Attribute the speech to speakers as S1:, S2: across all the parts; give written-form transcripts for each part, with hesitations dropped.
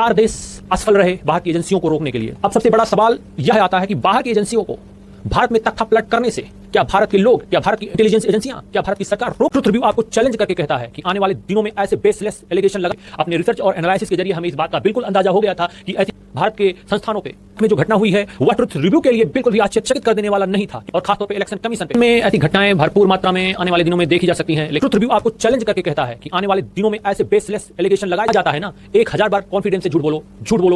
S1: लगातार देश असफल रहे बाहर की एजेंसियों को रोकने के लिए। अब सबसे बड़ा सवाल यह आता है कि बाहर की एजेंसियों को भारत में तख्ता पलट करने से क्या भारत के लोग, क्या भारत की इंटेलिजेंस एजेंसियां, क्या भारत की सरकार रोक? ट्रुथ रिव्यू आपको चैलेंज करके कहता है कि आने वाले दिनों में ऐसे बेसलेस एलिगेशन लगे। अपने रिसर्च और एनालिसिस के जरिए हमें इस बात का बिल्कुल अंदाजा हो गया था कि ऐसी भारत के संस्थानों पे में जो घटना हुई है वह ट्रुथ रिव्यू के लिए बिल्कुल भी आश्चर्यचकित कर देने वाला नहीं था, और खासतौर पे इलेक्शन कमीशन में ऐसी घटनाएं भरपूर मात्रा में आने वाले दिनों में देखी जा सकती हैं। लेकिन ट्रुथ रिव्यू आपको चैलेंज करके कहता है कि आने वाले दिनों में ऐसे बेसलेस एलिगेशन लगाया जाता है ना, 1000 बार कॉन्फिडेंस से झूठ बोलो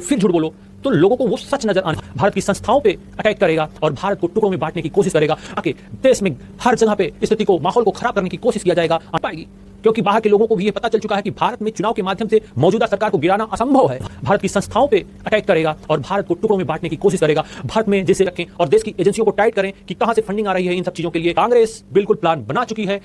S1: फिर झूठ बोलो, तो लोगों को वो सच नजर आना, भारत की संस्थाओं पे अटैक करेगा और भारत को टुकड़ों में बांटने की कोशिश करेगा, ताकि देश में हर जगह पे स्थिति को, माहौल को खराब करने की कोशिश किया जाएगा पाएगी। क्योंकि बाहर के लोगों को भी ये पता चल चुका है कि भारत में चुनाव के माध्यम से मौजूदा सरकार को गिराना असंभव है। भारत की संस्थाओं पे अटैक करेगा और भारत को टुकड़ों में बांटने की कोशिश करेगा। भारत में जैसे रखें और देश की एजेंसियों को टाइट करें कि कहां से फंडिंग आ रही है इन सब चीजों के लिए। कांग्रेस बिल्कुल प्लान बना चुकी है,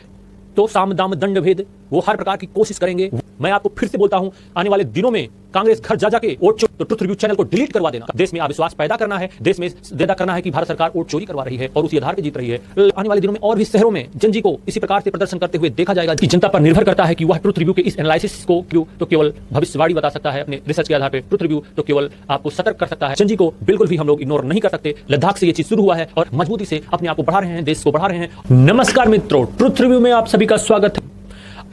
S1: तो साम दाम दंड भेद वो हर प्रकार की कोशिश करेंगे। मैं आपको फिर से बोलता हूं, आने वाले दिनों में कांग्रेस घर जा जाके वोट चोरी, तो ट्रुथ रिव्यू चैनल को डिलीट करवा देना। देश में अविश्वास पैदा करना है, देश में ज्यादा करना है कि भारत सरकार वोट चोरी करवा रही है और उसी आधार पर जीत रही है। आने वाले दिनों में और भी शहरों में जनजी को इसी प्रकार से प्रदर्शन करते हुए देखा जाएगा कि जनता पर निर्भर करता है कि वह ट्रुथ रिव्यू के इस एनालिसिस को क्यों तो केवल भविष्यवाणी बता सकता है अपने रिसर्च के आधार पर। ट्रुथ रिव्यू तो केवल आपको सतर्क कर सकता है, जनजी को बिल्कुल भी हम लोग इग्नोर नहीं कर सकते। लद्दाख से ये चीज शुरू हुआ है और मजबूती से अपने आप को बढ़ा रहे हैं, देश को बढ़ा रहे हैं। नमस्कार मित्रों, ट्रुथ रिव्यू में आप सभी का स्वागत है।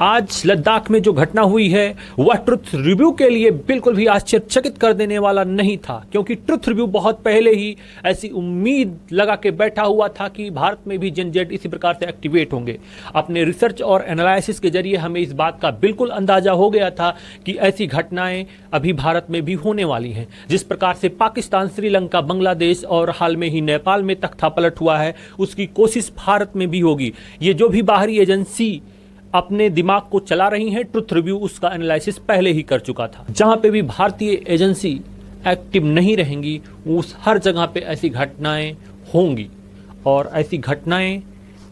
S1: आज लद्दाख में जो घटना हुई है वह ट्रुथ रिव्यू के लिए बिल्कुल भी आश्चर्यचकित कर देने वाला नहीं था, क्योंकि ट्रुथ रिव्यू बहुत पहले ही ऐसी उम्मीद लगा के बैठा हुआ था कि भारत में भी जनजेट इसी प्रकार से एक्टिवेट होंगे। अपने रिसर्च और एनालिसिस के जरिए हमें इस बात का बिल्कुल अंदाजा हो गया था कि ऐसी घटनाएं अभी भारत में भी होने वाली हैं। जिस प्रकार से पाकिस्तान, श्रीलंका, बांग्लादेश और हाल में ही नेपाल में तख्ता पलट हुआ है, उसकी कोशिश भारत में भी होगी। ये जो भी बाहरी एजेंसी अपने दिमाग को चला रही हैं, ट्रुथ रिव्यू उसका एनालिसिस पहले ही कर चुका था। जहां पे भी भारतीय एजेंसी एक्टिव नहीं रहेंगी, उस हर जगह पे ऐसी घटनाएं होंगी, और ऐसी घटनाएं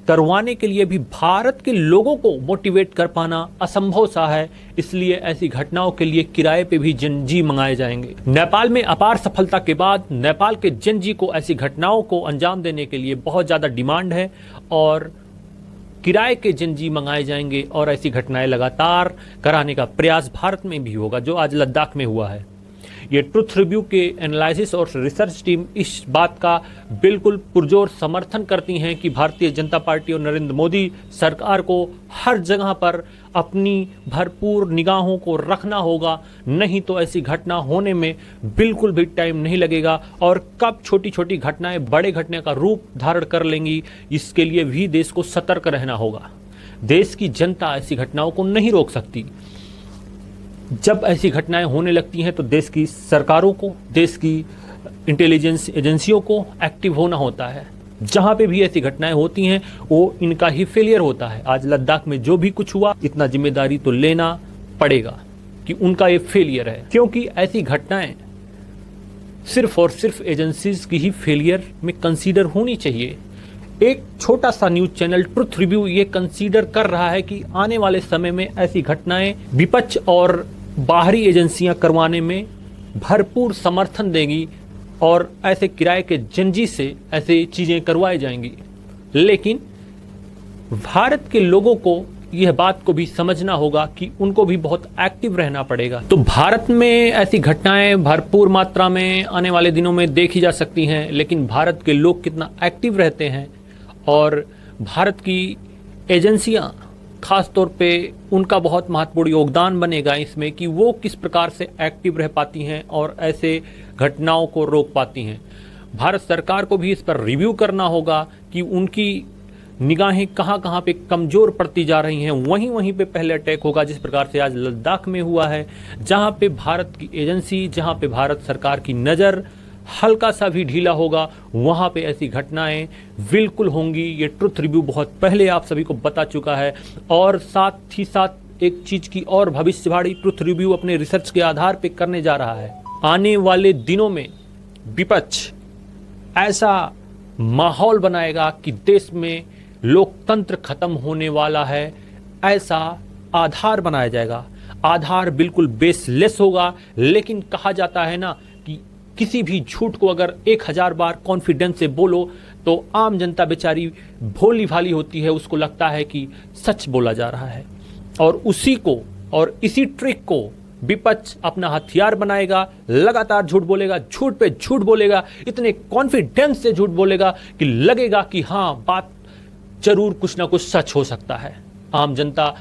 S1: करवाने के लिए भी भारत के लोगों को मोटिवेट कर पाना असंभव सा है। इसलिए ऐसी घटनाओं के लिए किराए पे भी जनजी मंगाए जाएंगे। नेपाल में अपार सफलता के बाद नेपाल के जनजी को ऐसी घटनाओं को अंजाम देने के लिए बहुत ज़्यादा डिमांड है, और किराए के जनजी मंगाए जाएंगे और ऐसी घटनाएं लगातार कराने का प्रयास भारत में भी होगा, जो आज लद्दाख में हुआ है। ये ट्रुथ रिव्यू के एनालिसिस और रिसर्च टीम इस बात का बिल्कुल पुरजोर समर्थन करती हैं कि भारतीय जनता पार्टी और नरेंद्र मोदी सरकार को हर जगह पर अपनी भरपूर निगाहों को रखना होगा, नहीं तो ऐसी घटना होने में बिल्कुल भी टाइम नहीं लगेगा। और कब छोटी छोटी घटनाएं बड़े घटना का रूप धारण कर लेंगी, इसके लिए भी देश को सतर्क रहना होगा। देश की जनता ऐसी घटनाओं को नहीं रोक सकती। जब ऐसी घटनाएं होने लगती हैं तो देश की सरकारों को, देश की इंटेलिजेंस एजेंसियों को एक्टिव होना होता है। जहां पे भी ऐसी घटनाएं होती हैं वो इनका ही फेलियर होता है। आज लद्दाख में जो भी कुछ हुआ, इतना जिम्मेदारी तो लेना पड़ेगा कि उनका ये फेलियर है, क्योंकि ऐसी घटनाएं सिर्फ और सिर्फ एजेंसीज की ही फेलियर में कंसीडर होनी चाहिए। एक छोटा सा न्यूज चैनल ट्रुथ रिव्यू ये कंसीडर कर रहा है कि आने वाले समय में ऐसी घटनाएं विपक्ष और बाहरी एजेंसियां करवाने में भरपूर समर्थन देंगी और ऐसे किराए के जनजी से ऐसे चीजें करवाई जाएंगी। लेकिन भारत के लोगों को यह बात को भी समझना होगा कि उनको भी बहुत एक्टिव रहना पड़ेगा। तो भारत में ऐसी घटनाएं भरपूर मात्रा में आने वाले दिनों में देखी जा सकती हैं, लेकिन भारत के लोग कितना एक्टिव रहते हैं और भारत की एजेंसियां खास तौर पे उनका बहुत महत्वपूर्ण योगदान बनेगा इसमें कि वो किस प्रकार से एक्टिव रह पाती हैं और ऐसे घटनाओं को रोक पाती हैं। भारत सरकार को भी इस पर रिव्यू करना होगा कि उनकी निगाहें कहाँ कहाँ पे कमज़ोर पड़ती जा रही हैं, वहीं वहीं पे पहले अटैक होगा, जिस प्रकार से आज लद्दाख में हुआ है। जहाँ पे भारत की एजेंसी, जहाँ पे भारत सरकार की नज़र हल्का सा भी ढीला होगा, वहाँ पे ऐसी घटनाएं बिल्कुल होंगी। ये ट्रुथ रिव्यू बहुत पहले आप सभी को बता चुका है। और साथ ही साथ एक चीज़ की और भविष्यवाणी ट्रुथ रिव्यू अपने रिसर्च के आधार पे करने जा रहा है। आने वाले दिनों में विपक्ष ऐसा माहौल बनाएगा कि देश में लोकतंत्र खत्म होने वाला है, ऐसा आधार बनाया जाएगा। आधार बिल्कुल बेसलेस होगा, लेकिन कहा जाता है ना कि किसी भी झूठ को अगर 1000 बार कॉन्फिडेंस से बोलो तो आम जनता बेचारी भोली भाली होती है, उसको लगता है कि सच बोला जा रहा है। और उसी को और इसी ट्रिक को विपक्ष अपना हथियार बनाएगा, लगातार झूठ बोलेगा, झूठ पे झूठ बोलेगा, इतने कॉन्फिडेंस से झूठ बोलेगा कि लगेगा कि हां, बात जरूर कुछ ना कुछ सच हो सकता है। आम जनता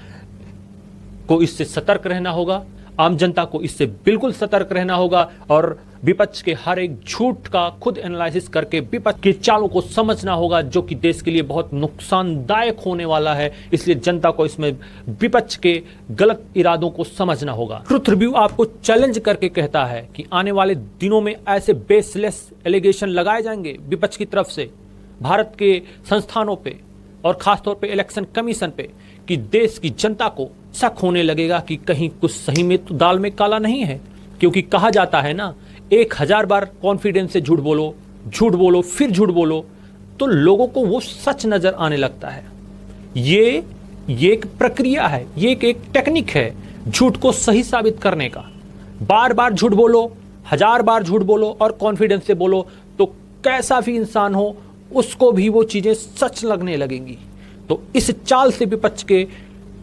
S1: को इससे सतर्क रहना होगा, आम जनता को इससे बिल्कुल सतर्क रहना होगा और विपक्ष के हर एक झूठ का खुद एनालिसिस करके विपक्ष के चालों को समझना होगा, जो कि देश के लिए बहुत नुकसानदायक होने वाला है। इसलिए जनता को इसमें विपक्ष के गलत इरादों को समझना होगा। ट्रुथ रिव्यू आपको चैलेंज करके कहता है कि आने वाले दिनों में ऐसे बेसलेस एलिगेशन लगाए जाएंगे विपक्ष की तरफ से भारत के संस्थानों पे और खासतौर पे इलेक्शन कमीशन पे कि देश की जनता को शक होने लगेगा कि कहीं कुछ सही में तो दाल में काला नहीं है। क्योंकि कहा जाता है ना, 1000 बार कॉन्फिडेंस से झूठ बोलो फिर झूठ बोलो तो लोगों को वो सच नजर आने लगता है। ये एक प्रक्रिया है, ये एक टेक्निक है झूठ को सही साबित करने का। बार बार झूठ बोलो, 1000 बार झूठ बोलो और कॉन्फिडेंस से बोलो तो कैसा भी इंसान हो उसको भी वो चीजें सच लगने लगेंगी। तो इस चाल से विपक्ष के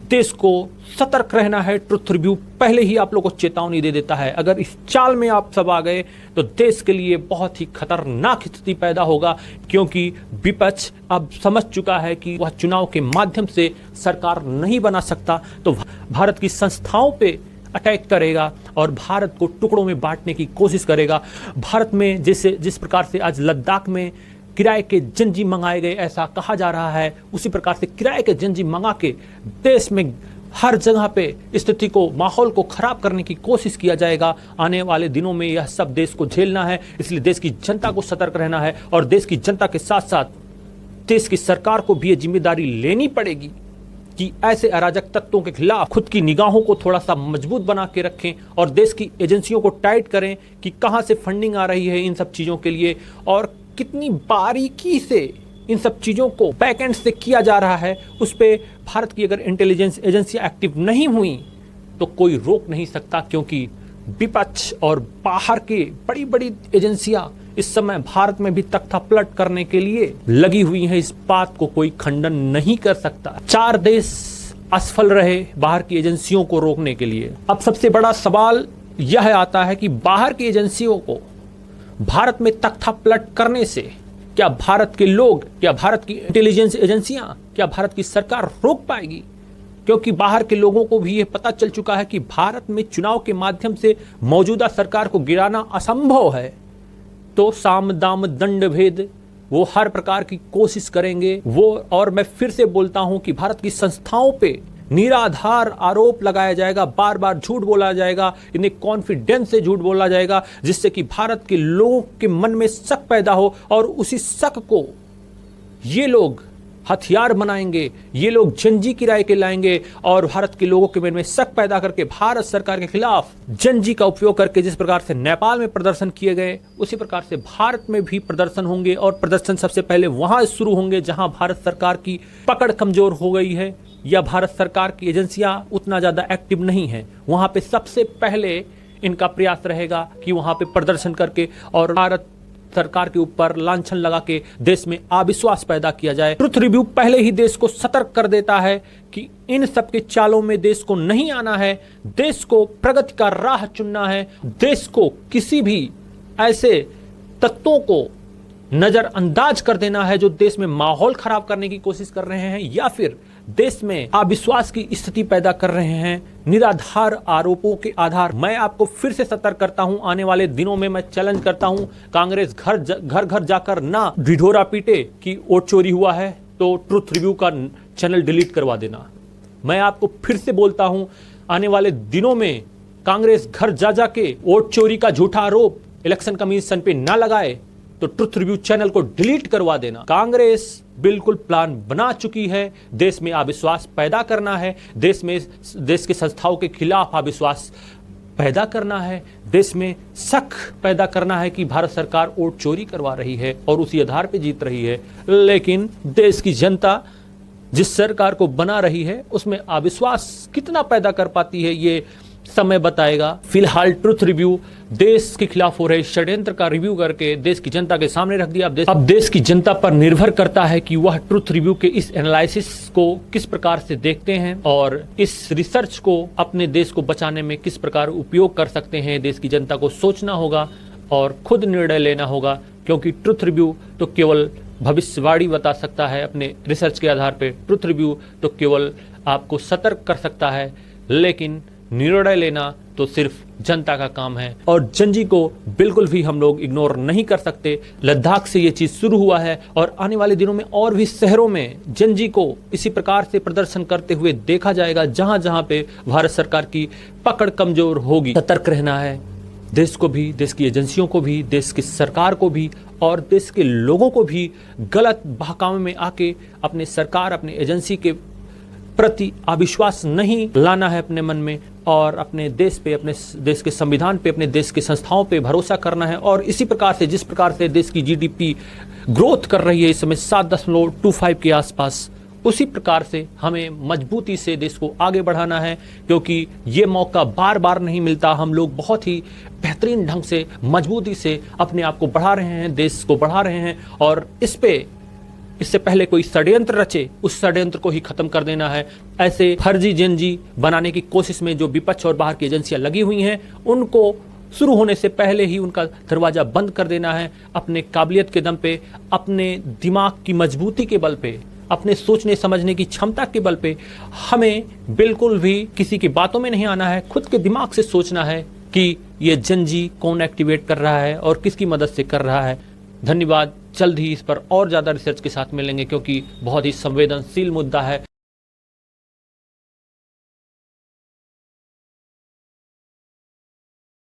S1: देश को सतर्क रहना है। ट्रुथ रिव्यू पहले ही आप लोगों को चेतावनी दे देता है, अगर इस चाल में आप सब आ गए तो देश के लिए बहुत ही खतरनाक स्थिति पैदा होगा। क्योंकि विपक्ष अब समझ चुका है कि वह चुनाव के माध्यम से सरकार नहीं बना सकता, तो भारत की संस्थाओं पे अटैक करेगा और भारत को टुकड़ों में बांटने की कोशिश करेगा। भारत में जिस प्रकार से आज लद्दाख में किराए के जंजी मंगाए गए, ऐसा कहा जा रहा है, उसी प्रकार से किराए के जंजी मंगा के देश में हर जगह पे स्थिति को, माहौल को खराब करने की कोशिश किया जाएगा। आने वाले दिनों में यह सब देश को झेलना है। इसलिए देश की जनता को सतर्क रहना है और देश की जनता के साथ साथ देश की सरकार को भी ये जिम्मेदारी लेनी पड़ेगी कि ऐसे अराजक तत्वों के खिलाफ खुद की निगाहों को थोड़ा सा मजबूत बना के रखें और देश की एजेंसियों को टाइट करें कि कहां से फंडिंग आ रही है इन सब चीज़ों के लिए और कितनी बारीकी से इन सब चीज़ों को बैकएंड से किया जा रहा है। उस पे भारत की अगर इंटेलिजेंस एजेंसियां एक्टिव नहीं हुई तो कोई रोक नहीं सकता, क्योंकि विपक्ष और बाहर के बड़ी बड़ी एजेंसियां इस समय भारत में भी तख्ता पलट करने के लिए लगी हुई हैं। इस बात को कोई खंडन नहीं कर सकता। 4 देश असफल रहे बाहर की एजेंसियों को रोकने के लिए। अब सबसे बड़ा सवाल यह आता है कि बाहर की एजेंसियों को भारत में तख्ता पलट करने से क्या भारत के लोग, क्या भारत की इंटेलिजेंस एजेंसियां, क्या भारत की सरकार रोक पाएगी? क्योंकि बाहर के लोगों को भी यह पता चल चुका है कि भारत में चुनाव के माध्यम से मौजूदा सरकार को गिराना असंभव है। तो साम दाम दंड भेद वो हर प्रकार की कोशिश करेंगे वो। और मैं फिर से बोलता हूं कि भारत की संस्थाओं पे निराधार आरोप लगाया जाएगा, बार बार झूठ बोला जाएगा, इन्हें कॉन्फिडेंस से झूठ बोला जाएगा, जिससे कि भारत के लोगों के मन में शक पैदा हो और उसी शक को ये लोग हथियार बनाएंगे, ये लोग जंजी किराए के लाएंगे और भारत के लोगों के मन में शक पैदा करके भारत सरकार के खिलाफ जंजी का उपयोग करके, जिस प्रकार से नेपाल में प्रदर्शन किए गए उसी प्रकार से भारत में भी प्रदर्शन होंगे। और प्रदर्शन सबसे पहले वहां शुरू होंगे जहां भारत सरकार की पकड़ कमजोर हो गई है या भारत सरकार की एजेंसियां उतना ज्यादा एक्टिव नहीं है। वहां पे सबसे पहले इनका प्रयास रहेगा कि वहां पे प्रदर्शन करके और भारत सरकार के ऊपर लांछन लगा के देश में अविश्वास पैदा किया जाए। ट्रुथ रिव्यू पहले ही देश को सतर्क कर देता है कि इन सब के चालों में देश को नहीं आना है, देश को प्रगति का राह चुनना है, देश को किसी भी ऐसे तत्वों को नजरअंदाज कर देना है जो देश में माहौल खराब करने की कोशिश कर रहे हैं या फिर देश में अविश्वास की स्थिति पैदा कर रहे हैं निराधार आरोपों के आधार। मैं आपको फिर से सतर्क करता हूं, आने वाले दिनों में मैं चैलेंज करता हूं, कांग्रेस घर घर जाकर ना ढिढोरा पीटे कि वोट चोरी हुआ है तो ट्रुथ रिव्यू का चैनल डिलीट करवा देना। मैं आपको फिर से बोलता हूं, आने वाले दिनों में कांग्रेस घर जा के वोट चोरी का झूठा आरोप इलेक्शन कमीशन पे ना लगाए तो ट्रुथ रिव्यू चैनल को डिलीट करवा देना। कांग्रेस बिल्कुल प्लान बना चुकी है, देश में अविश्वास पैदा करना है, देश के संस्थाओं के खिलाफ अविश्वास पैदा करना है, देश में शक पैदा करना है कि भारत सरकार वोट चोरी करवा रही है और उसी आधार पे जीत रही है। लेकिन देश की जनता जिस सरकार को बना रही है उसमें अविश्वास कितना पैदा कर पाती है ये समय बताएगा। फिलहाल ट्रुथ रिव्यू देश के खिलाफ हो रहे षड्यंत्र का रिव्यू करके देश की जनता के सामने रख दिया। अब देश की जनता पर निर्भर करता है कि वह ट्रुथ रिव्यू के इस एनालिसिस को किस प्रकार से देखते हैं और इस रिसर्च को अपने देश को बचाने में किस प्रकार उपयोग कर सकते हैं। देश की जनता को सोचना होगा और खुद निर्णय लेना होगा, क्योंकि ट्रुथ रिव्यू तो केवल भविष्यवाणी बता सकता है अपने रिसर्च के आधार पर। ट्रुथ रिव्यू तो केवल आपको सतर्क कर सकता है, लेकिन निर्णय लेना तो सिर्फ जनता का काम है। और जंजी को बिल्कुल भी हम लोग इग्नोर नहीं कर सकते। लद्दाख से ये चीज शुरू हुआ है और आने वाले दिनों में और भी शहरों में जंजी को इसी प्रकार से प्रदर्शन करते हुए देखा जाएगा। जहां जहां पे भारत सरकार की पकड़ कमजोर होगी, सतर्क रहना है देश को भी, देश की एजेंसियों को भी, देश की सरकार को भी और देश के लोगों को भी गलत बहकावे में आके अपने सरकार, अपने एजेंसी के प्रति अविश्वास नहीं लाना है अपने मन में, और अपने देश पे, अपने देश के संविधान पे, अपने देश के संस्थाओं पे भरोसा करना है। और इसी प्रकार से जिस प्रकार से देश की जीडीपी ग्रोथ कर रही है इस समय 7.25 के आसपास, उसी प्रकार से हमें मजबूती से देश को आगे बढ़ाना है, क्योंकि ये मौका बार बार नहीं मिलता। हम लोग बहुत ही बेहतरीन ढंग से मजबूती से अपने आप को बढ़ा रहे हैं, देश को बढ़ा रहे हैं, और इससे पहले कोई षड्यंत्र रचे उस षड्यंत्र को ही खत्म कर देना है। ऐसे फर्जी जंजी बनाने की कोशिश में जो विपक्ष और बाहर की एजेंसियां लगी हुई हैं, उनको शुरू होने से पहले ही उनका दरवाजा बंद कर देना है। अपने काबिलियत के दम पे, अपने दिमाग की मजबूती के बल पे, अपने सोचने समझने की क्षमता के बल पे हमें बिल्कुल भी किसी की बातों में नहीं आना है। खुद के दिमाग से सोचना है कि ये जंजी कौन एक्टिवेट कर रहा है और किसकी मदद से कर रहा है। धन्यवाद। जल्द ही इस पर और ज़्यादा रिसर्च के साथ मिलेंगे, क्योंकि बहुत ही संवेदनशील मुद्दा है